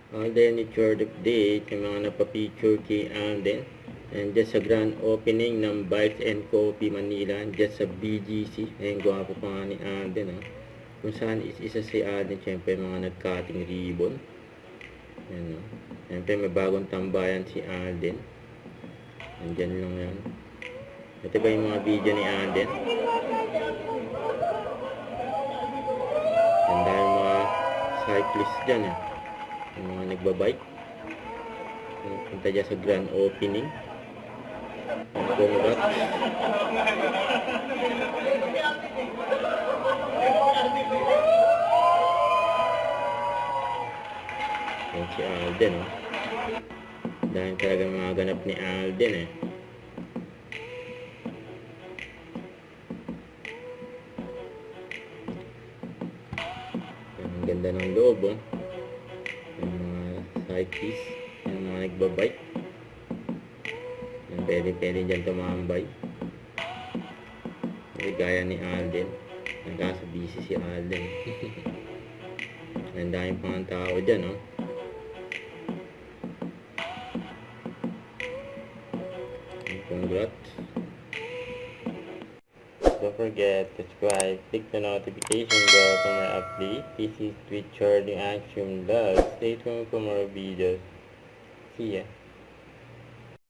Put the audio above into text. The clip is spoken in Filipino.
Alden, it's your update, yung mga napapicture kay Alden. And just sa grand opening ng Bites and Coffee Manila, just sa BGC. Ayun, gwapo pa nga ni Alden, oh. Kung saan isa si Alden, syempre mga nag-cutting ribbon. Ayan, oh. Syempre may bagong tambayan si Alden. Nandyan lang yan. Ito ba yung mga video ni Alden? Ganda yung mga cyclist dyan, eh. Yung mga nagbabike. Punta dyan sa grand opening. Congrats. Yan si Alden, oh. Dahil talaga mga ganap ni Alden, eh. Ang ganda ng loob, oh. Yung mga cyclist, yung mga nagbabike. Yung pwede dyan tumambay. Gaya ni Alden. Nagkaso busy si Alden. Ang daming pang tao dyan, oh. Congrats. Don't forget to subscribe, click the notification bell for more updates. This is Twitch Charlie Action Vlog. Stay tuned for more videos. See ya.